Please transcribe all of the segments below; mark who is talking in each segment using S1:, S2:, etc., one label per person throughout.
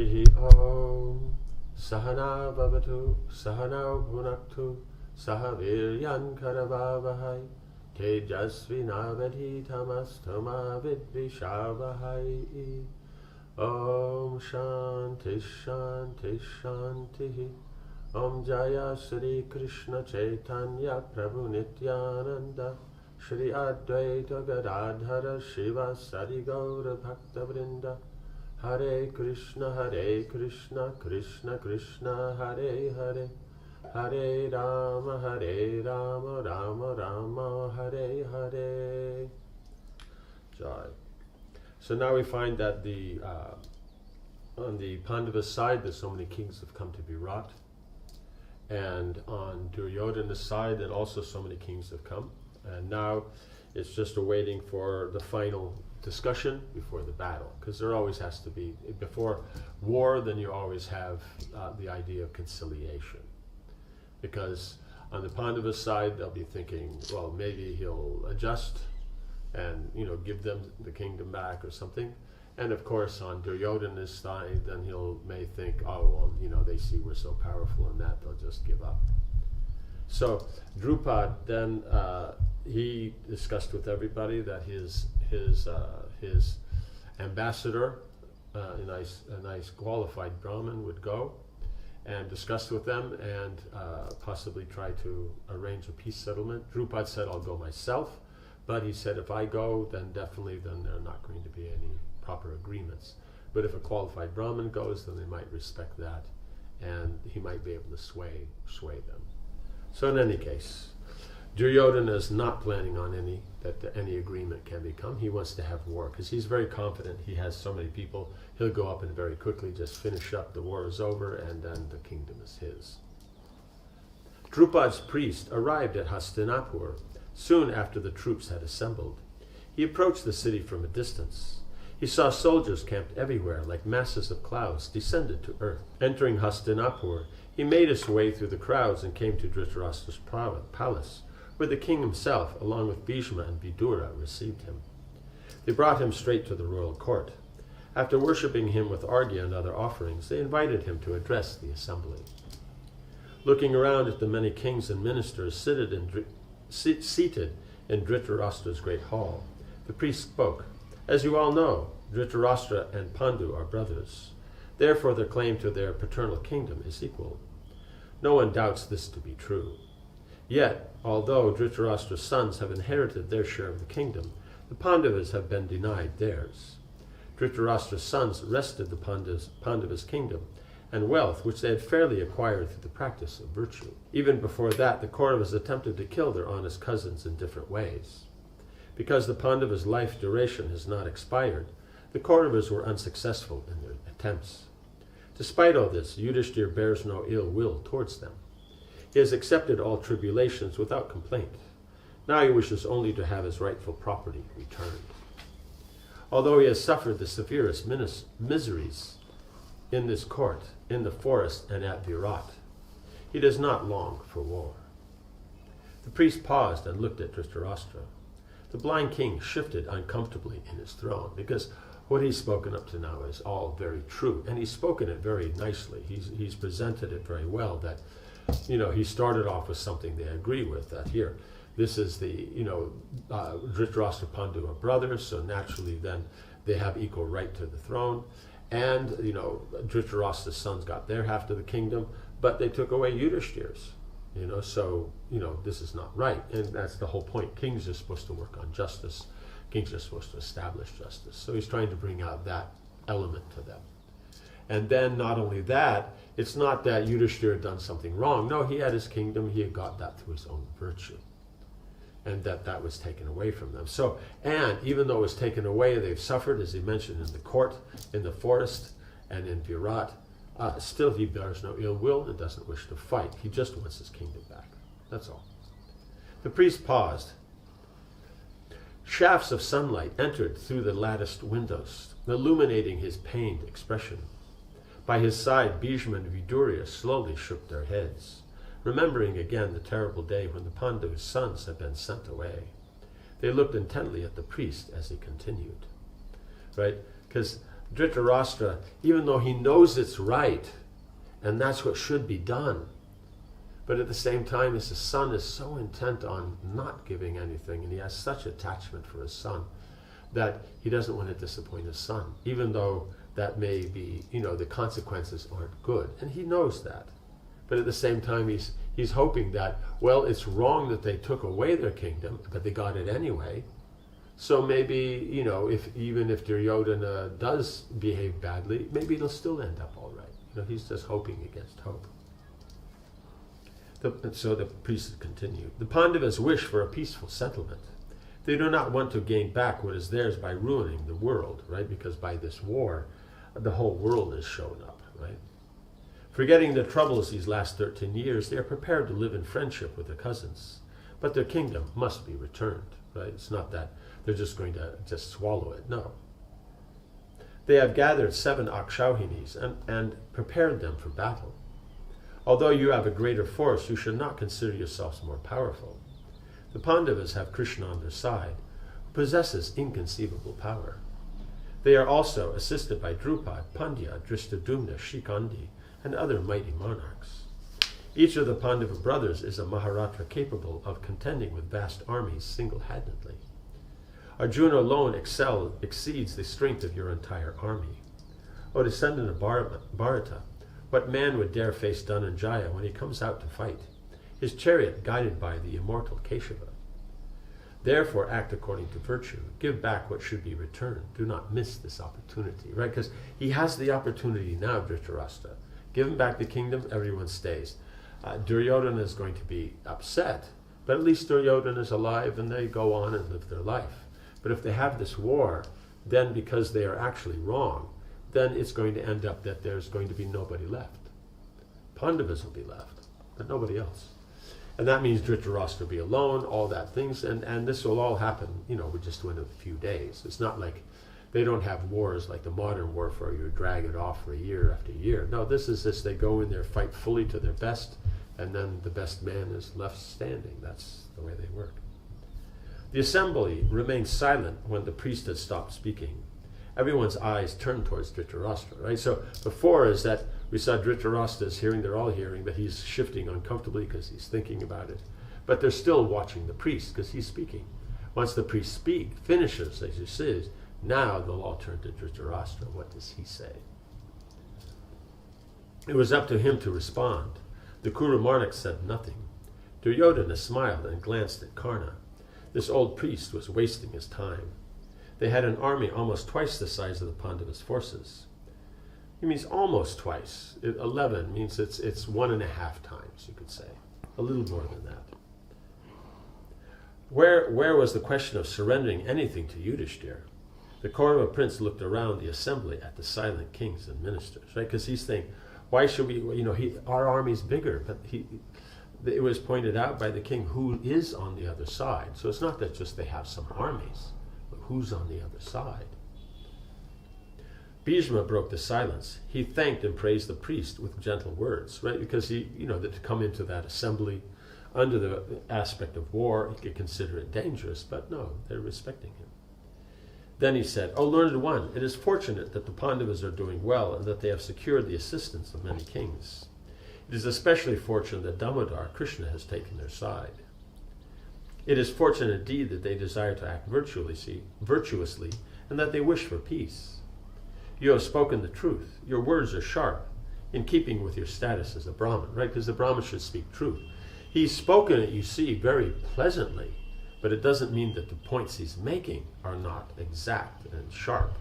S1: Harihi Om Sahana Bhavatu Sahana Bhunaktu Sahaviryan Karavavahai Tejasvinavadhi Tamastama Vidvishavahai. Om Shanti Shanti Shanti. Om Jaya Shri Krishna Chaitanya Prabhu Nityananda Shri Advaita Gadadhara Shiva Sari Gaura Bhakta Vrinda. Hare Krishna Krishna Krishna Hare Hare, Hare Rama Rama Rama Hare Hare. Jai. So now we find that on the Pandava side, there's so many kings have come to be wrought, and on Duryodhana's side, that also so many kings have come, and now it's just awaiting for the final discussion before the battle, because there always has to be, before war, then you always have the idea of conciliation, because on the Pandava side they'll be thinking, well, maybe he'll adjust and give them the kingdom back or something, and of course on Duryodhana's side then may think, oh well, they see we're so powerful in that they'll just give up. So Drupad then he discussed with everybody that his ambassador, a nice qualified Brahmin, would go and discuss with them and possibly try to arrange a peace settlement. Drupad said, I'll go myself, but he said, if I go, then there are not going to be any proper agreements. But if a qualified Brahmin goes, then they might respect that, and he might be able to sway them. So in any case, Duryodhana is not planning on any agreement can become. He wants to have war because he's very confident. He has so many people. He'll go up and very quickly just finish up. The war is over, and then the kingdom is his. Drupad's priest arrived at Hastinapur soon after the troops had assembled. He approached the city from a distance. He saw soldiers camped everywhere like masses of clouds descended to earth. Entering Hastinapur, he made his way through the crowds and came to Dhritarashtra's palace, where the king himself, along with Bhishma and Vidura, received him. They brought him straight to the royal court. After worshipping him with arghya and other offerings, they invited him to address the assembly. Looking around at the many kings and ministers seated in Dhritarashtra's great hall, the priest spoke. As you all know, Dhritarashtra and Pandu are brothers. Therefore, their claim to their paternal kingdom is equal. No one doubts this to be true. Yet, although Dhritarashtra's sons have inherited their share of the kingdom, the Pandavas have been denied theirs. Dhritarashtra's sons wrested the Pandavas' kingdom and wealth, which they had fairly acquired through the practice of virtue. Even before that, the Kauravas attempted to kill their honest cousins in different ways. Because the Pandavas' life duration has not expired, the Kauravas were unsuccessful in their attempts. Despite all this, Yudhishthir bears no ill will towards them. He has accepted all tribulations without complaint. Now he wishes only to have his rightful property returned. Although he has suffered the severest miseries in this court, in the forest, and at Virat, he does not long for war. The priest paused and looked at Dhritarashtra. The blind king shifted uncomfortably in his throne, because what he's spoken up to now is all very true, and he's spoken it very nicely. He's presented it very well, that he started off with something they agree with, that here, this is the, Dhritarashtra Pandu are brothers, so naturally then they have equal right to the throne. And, Dhritarashtra's sons got their half of the kingdom, but they took away Yudhishthir's, so, this is not right. And that's the whole point. Kings are supposed to work on justice. Kings are supposed to establish justice. So he's trying to bring out that element to them. And then not only that, it's not that Yudhishthira had done something wrong. No, he had his kingdom. He had got that through his own virtue. And that was taken away from them. So, and even though it was taken away, they've suffered, as he mentioned, in the court, in the forest, and in Virat. Still, he bears no ill will and doesn't wish to fight. He just wants his kingdom back. That's all. The priest paused. Shafts of sunlight entered through the latticed windows, illuminating his pained expression. By his side, Bhishma and Vidura slowly shook their heads, remembering again the terrible day when the Pandu's sons had been sent away. They looked intently at the priest as he continued, right? Because Dhritarashtra, even though he knows it's right, and that's what should be done, but at the same time, his son is so intent on not giving anything, and he has such attachment for his son, that he doesn't want to disappoint his son, even though that may be, the consequences aren't good. And he knows that. But at the same time, he's hoping that, well, it's wrong that they took away their kingdom, but they got it anyway. So maybe, even if Duryodhana does behave badly, maybe it'll still end up all right. He's just hoping against hope. So the priest continued. The Pandavas wish for a peaceful settlement. They do not want to gain back what is theirs by ruining the world, right? Because by this war, the whole world has shown up, right? Forgetting the troubles these last 13 years, they are prepared to live in friendship with their cousins. But their kingdom must be returned, right? It's not that they're just going to just swallow it, no. They have gathered 7 Akshauhinis and prepared them for battle. Although you have a greater force, you should not consider yourselves more powerful. The Pandavas have Krishna on their side, who possesses inconceivable power. They are also assisted by Drupad, Pandya, Drishtadyumna, Shikandi, and other mighty monarchs. Each of the Pandava brothers is a Mahabharata capable of contending with vast armies single-handedly. Arjuna alone exceeds the strength of your entire army. O descendant of Bharata, what man would dare face Dhananjaya when he comes out to fight, his chariot guided by the immortal Keshava? Therefore, act according to virtue. Give back what should be returned. Do not miss this opportunity, right? Because he has the opportunity now, Dhritarashtra. Give him back the kingdom, everyone stays. Duryodhana is going to be upset, but at least Duryodhana is alive and they go on and live their life. But if they have this war, then because they are actually wrong, then it's going to end up that there's going to be nobody left. Pandavas will be left, but nobody else. And that means Dhritarashtra will be alone, all that things, and this will all happen, just within a few days. It's not like they don't have wars like the modern warfare, you drag it off for year after year. No, this is this, they go in there, fight fully to their best, and then the best man is left standing. That's the way they work. The assembly remained silent when the priest had stopped speaking. Everyone's eyes turned towards Dhritarashtra, right? So before is that we saw Dhritarashtra is hearing, they're all hearing, but he's shifting uncomfortably because he's thinking about it. But they're still watching the priest because he's speaking. Once the priest finishes, as he says, now they'll all turn to Dhritarashtra. What does he say? It was up to him to respond. The Kuru monarch said nothing. Duryodhana smiled and glanced at Karna. This old priest was wasting his time. They had an army almost twice the size of the Pandavas' forces. It means almost twice. 11 means it's 1.5 times, you could say. A little more than that. Where was the question of surrendering anything to Yudhishthir? The Kaurava prince looked around the assembly at the silent kings and ministers, right? Because he's thinking, why should we, our army's bigger, but it was pointed out by the king who is on the other side. So it's not that just they have some armies, but who's on the other side? Bhishma broke the silence. He thanked and praised the priest with gentle words, right? Because that to come into that assembly under the aspect of war, he could consider it dangerous, but no, they're respecting him. Then he said, O learned one, it is fortunate that the Pandavas are doing well and that they have secured the assistance of many kings. It is especially fortunate that Damodar, Krishna, has taken their side. It is fortunate indeed that they desire to act virtuously and that they wish for peace. You have spoken the truth. Your words are sharp, in keeping with your status as a Brahmin, right? Because the Brahmin should speak truth. He's spoken it, you see, very pleasantly, but it doesn't mean that the points he's making are not exact and sharp.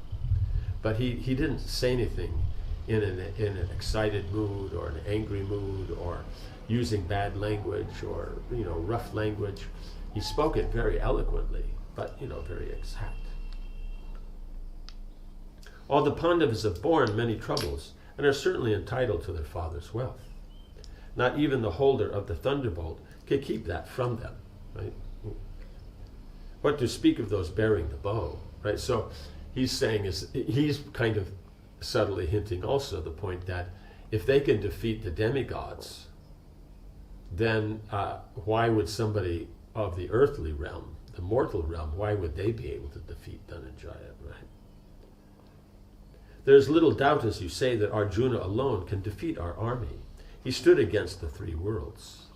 S1: But he didn't say anything in an excited mood or an angry mood or using bad language or rough language. He spoke it very eloquently, but very exact. All the Pandavas have borne many troubles and are certainly entitled to their father's wealth. Not even the holder of the thunderbolt can keep that from them, right? What to speak of those bearing the bow, right? So he's saying he's kind of subtly hinting also the point that if they can defeat the demigods, then why would somebody of the earthly realm, the mortal realm, why would they be able to defeat Dhananjaya, right? There is little doubt, as you say, that Arjuna alone can defeat our army. He stood against the three worlds.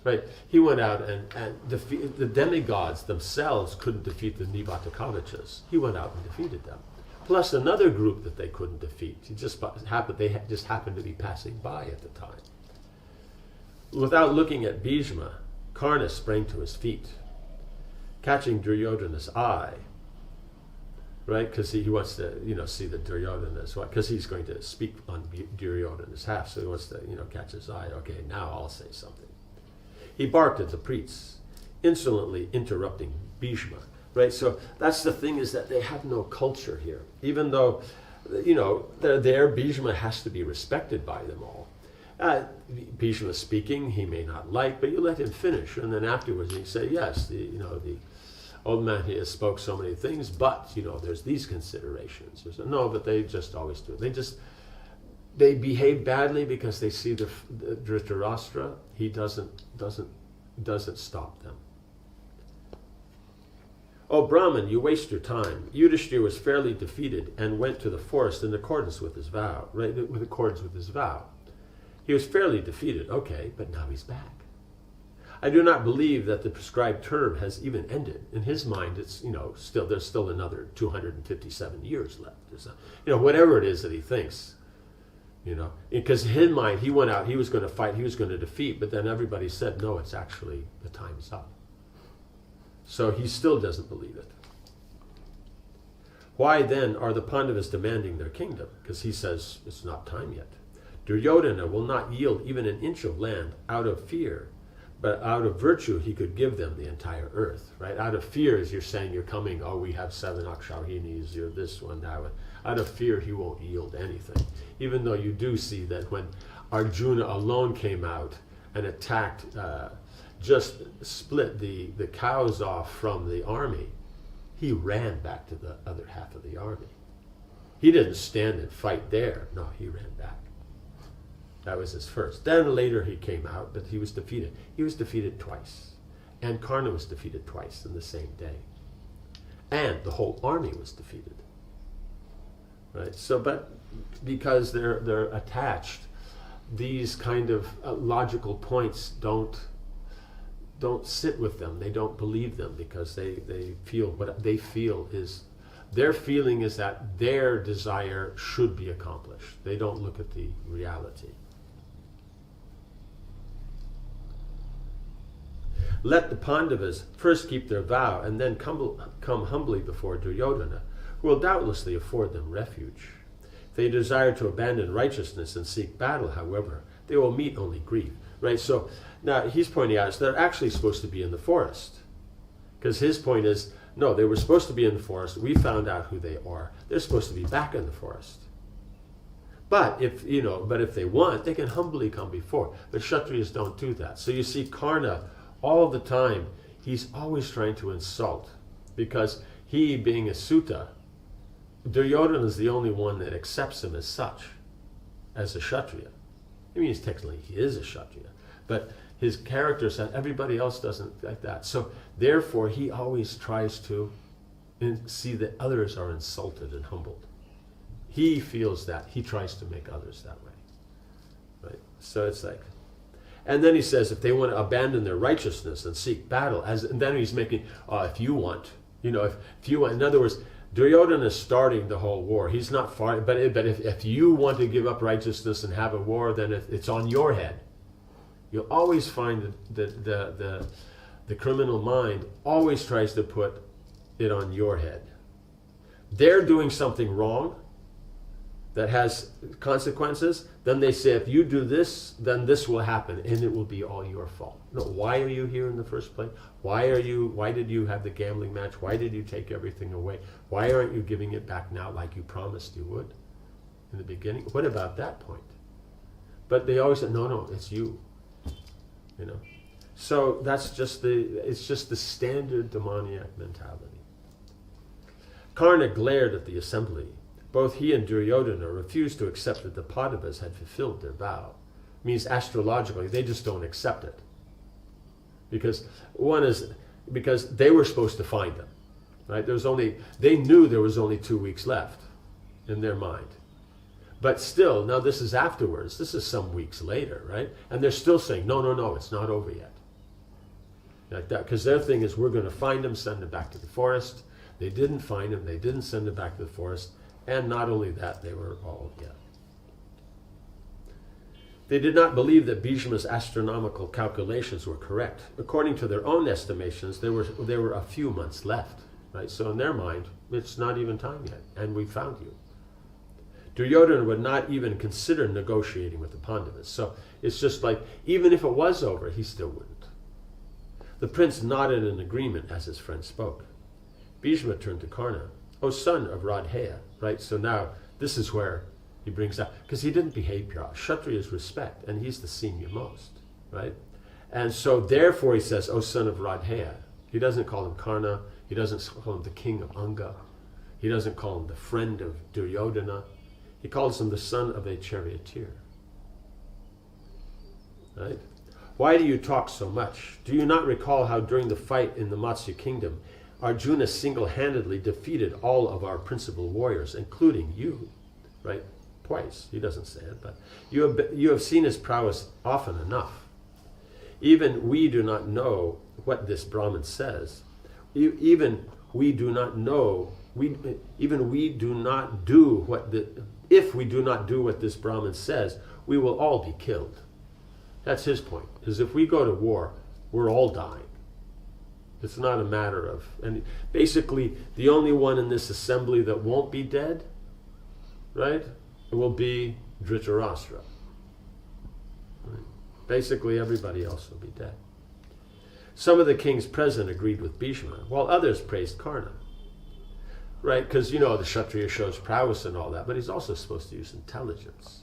S1: Right? He went out and defeated the demigods themselves couldn't defeat the Nivatakavachas. He went out and defeated them. Plus another group that they couldn't defeat. They just happened to be passing by at the time. Without looking at Bhishma, Karna sprang to his feet, catching Duryodhana's eye. Right? Because he wants to, see the Duryodhana as well. Because he's going to speak on Duryodhana's half, so he wants to, catch his eye. Okay, now I'll say something. He barked at the priests, insolently interrupting Bhishma. Right? So that's the thing, is that they have no culture here. Even though, they're there, Bhishma has to be respected by them all. Bhishma speaking, he may not like, but you let him finish. And then afterwards you say, yes, the old man here spoke so many things, but, there's these considerations. No, but they just always do. They behave badly because they see the Dhritarashtra. He doesn't stop them. "O Brahman, you waste your time. Yudhishthira was fairly defeated and went to the forest in accordance with his vow." Right, with accordance with his vow. He was fairly defeated. Okay, but now he's back. I do not believe that the prescribed term has even ended. In his mind, it's there's still another 257 years left. Whatever it is that he thinks. Because in his mind, he went out, he was going to fight, he was going to defeat, but then everybody said, no, it's actually, the time's up. So he still doesn't believe it. Why then are the Pandavas demanding their kingdom? Because he says, it's not time yet. Duryodhana will not yield even an inch of land out of fear, but out of virtue he could give them the entire earth. Right? Out of fear, as you're saying, you're coming, we have 7 Akshauhinis, you're this one, that one. Out of fear, he won't yield anything. Even though you do see that when Arjuna alone came out and attacked, just split the cows off from the army, he ran back to the other half of the army. He didn't stand and fight there. No, he ran back. That was his first. Then later he came out, but he was defeated. He was defeated twice. And Karna was defeated twice in the same day. And the whole army was defeated. Right? So, but because they're attached, these kind of logical points don't sit with them. They don't believe them because they feel what they feel is, their feeling is that their desire should be accomplished. They don't look at the reality. Let the Pandavas first keep their vow and then come humbly before Duryodhana, who will doubtlessly afford them refuge. If they desire to abandon righteousness and seek battle, however, they will meet only grief. Right? So now he's pointing out they're actually supposed to be in the forest. Because his point is, no, they were supposed to be in the forest. We found out who they are. They're supposed to be back in the forest. But if they want, they can humbly come before. But Kshatriyas don't do that. So you see Karna all the time, he's always trying to insult. Because he, being a Sutta, Duryodhana is the only one that accepts him as such, as a Kshatriya. I mean, technically he is a Kshatriya, but his character said everybody else doesn't like that. So therefore he always tries to see that others are insulted and humbled. He feels that. He tries to make others that way. Right? So it's like, and then he says if they want to abandon their righteousness and seek battle, and then he's making, if you want, if you want, in other words, Duryodhana is starting the whole war. He's not far, but if you want to give up righteousness and have a war, then it's on your head. You'll always find the criminal mind always tries to put it on your head. They're doing something wrong that has consequences, then they say, if you do this, then this will happen, and it will be all your fault. No, why are you here in the first place? Why did you have the gambling match? Why did you take everything away? Why aren't you giving it back now like you promised you would in the beginning? What about that point? But they always say, no, it's you. So that's it's just the standard demoniac mentality. Karna glared at the assembly. Both he and Duryodhana refused to accept that the Pandavas had fulfilled their vow. It means astrologically, they just don't accept it. Because they were supposed to find them. Right? They knew there was only 2 weeks left in their mind. But still, now this is afterwards. This is some weeks later, right? And they're still saying, no, no, no, it's not over yet. Like that, because their thing is, we're going to find him, send him back to the forest. They didn't find him. They didn't send him back to the forest. And not only that, they were all dead. They did not believe that Bhishma's astronomical calculations were correct. According to their own estimations, there were a few months left, right? So in their mind, it's not even time yet, and we found you. Duryodhana would not even consider negotiating with the Pandavas. So it's just like, even if it was over, he still wouldn't. The prince nodded in agreement as his friend spoke. Bhishma turned to Karna. O son of Radheya, right? So now this is where he brings out, because he didn't behave pure. Kshatriya's respect, and he's the senior most, right? And so therefore he says, O son of Radheya. He doesn't call him Karna. He doesn't call him the king of Anga. He doesn't call him the friend of Duryodhana. He calls him the son of a charioteer. Right? Why do you talk so much? Do you not recall how during the fight in the Matsya kingdom, Arjuna single-handedly defeated all of our principal warriors, including you, right? Twice. He doesn't say it, but you have seen his prowess often enough. Even we do not know what this Brahmin says. Even we do not know. If we do not do what this Brahmin says, we will all be killed. That's his point, is if we go to war, we're all dying. It's not a matter of, and basically the only one in this assembly that won't be dead, right, will be Dhritarashtra. Right? Basically everybody else will be dead. Some of the kings present agreed with Bhishma, while others praised Karna. Right, because, the Kshatriya shows prowess and all that, but he's also supposed to use intelligence.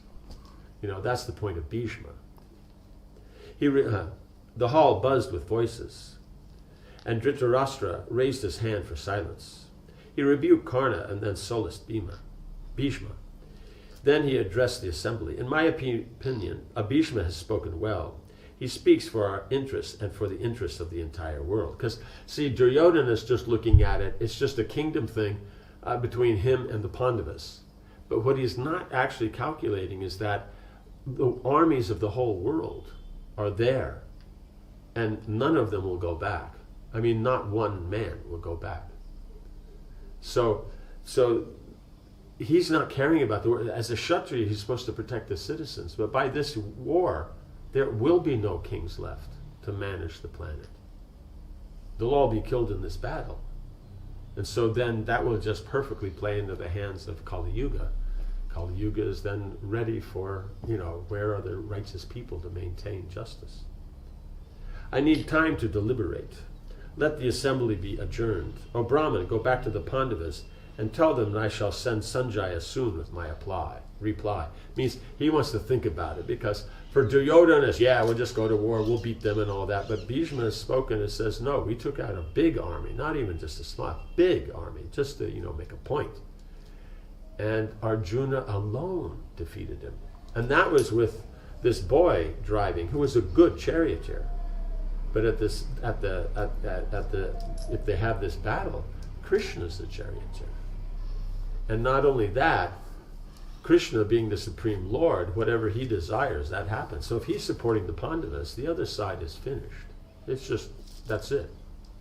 S1: That's the point of Bhishma. The hall buzzed with voices, and Dhritarashtra raised his hand for silence. He rebuked Karna and then solaced Bhishma. Then he addressed the assembly. In my opinion, Bhishma has spoken well. He speaks for our interests and for the interests of the entire world. Because, see, Duryodhana is just looking at it. It's just a kingdom thing between him and the Pandavas. But what he's not actually calculating is that the armies of the whole world are there. And none of them will go back. I mean, not one man will go back. So he's not caring about the war. As a Kshatriya, he's supposed to protect the citizens. But by this war, there will be no kings left to manage the planet. They'll all be killed in this battle. And so then that will just perfectly play into the hands of Kali Yuga. Kali Yuga is then ready for, where are the righteous people to maintain justice? I need time to deliberate. Let the assembly be adjourned. O Brahman, go back to the Pandavas and tell them that I shall send Sanjaya soon with my reply. Means he wants to think about it, because for Duryodhana, we'll just go to war, we'll beat them and all that. But Bhishma has spoken and says, no, we took out a big army, not even just a small, big army, just to, make a point. And Arjuna alone defeated him. And that was with this boy driving, who was a good charioteer. But if they have this battle, Krishna's the charioteer. And not only that, Krishna being the Supreme Lord, whatever he desires, that happens. So if he's supporting the Pandavas, the other side is finished. It's just, that's it.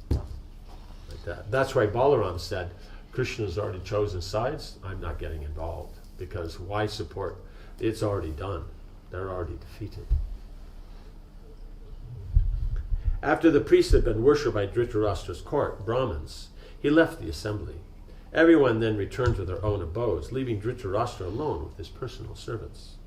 S1: Like that. That's why Balaram said, Krishna's already chosen sides, I'm not getting involved. Because why support? It's already done. They're already defeated. After the priests had been worshipped by Dhritarashtra's court, Brahmins, he left the assembly. Everyone then returned to their own abodes, leaving Dhritarashtra alone with his personal servants.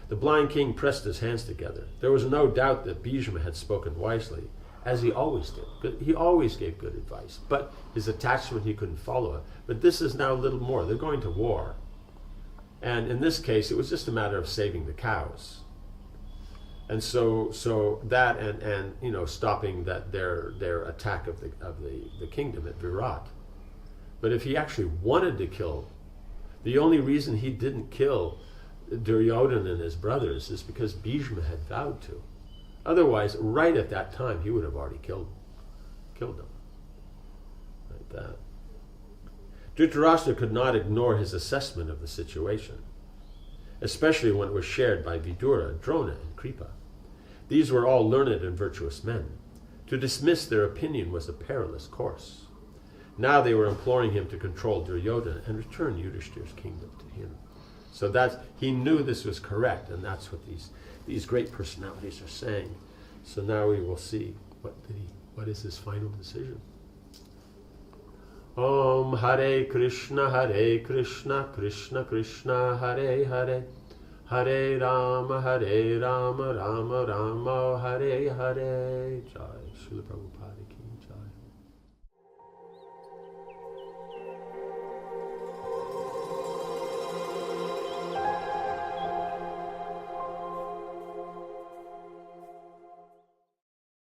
S1: The blind king pressed his hands together. There was no doubt that Bhishma had spoken wisely, as he always did. He always gave good advice, but his attachment, he couldn't follow it. But this is now a little more. They're going to war. And in this case, it was just a matter of saving the cows. And so that and stopping their attack of the kingdom at Virat. But if he actually wanted to kill, the only reason he didn't kill Duryodhana and his brothers is because Bhishma had vowed to. Otherwise, right at that time, he would have already killed them. Like that. Dhritarashtra could not ignore his assessment of the situation. especially when it was shared by Vidura, Drona, and Kripa. These were all learned and virtuous men. To dismiss their opinion was a perilous course. Now they were imploring him to control Duryodhana and return Yudhishthir's kingdom to him. So he knew this was correct, and that's what these great personalities are saying. So now we will see what is his final decision. Om Hare Krishna, Krishna Krishna, Hare Hare, Hare Rama, Rama Rama, Hare Hare. Jai Srila Prabhupada ki Jai.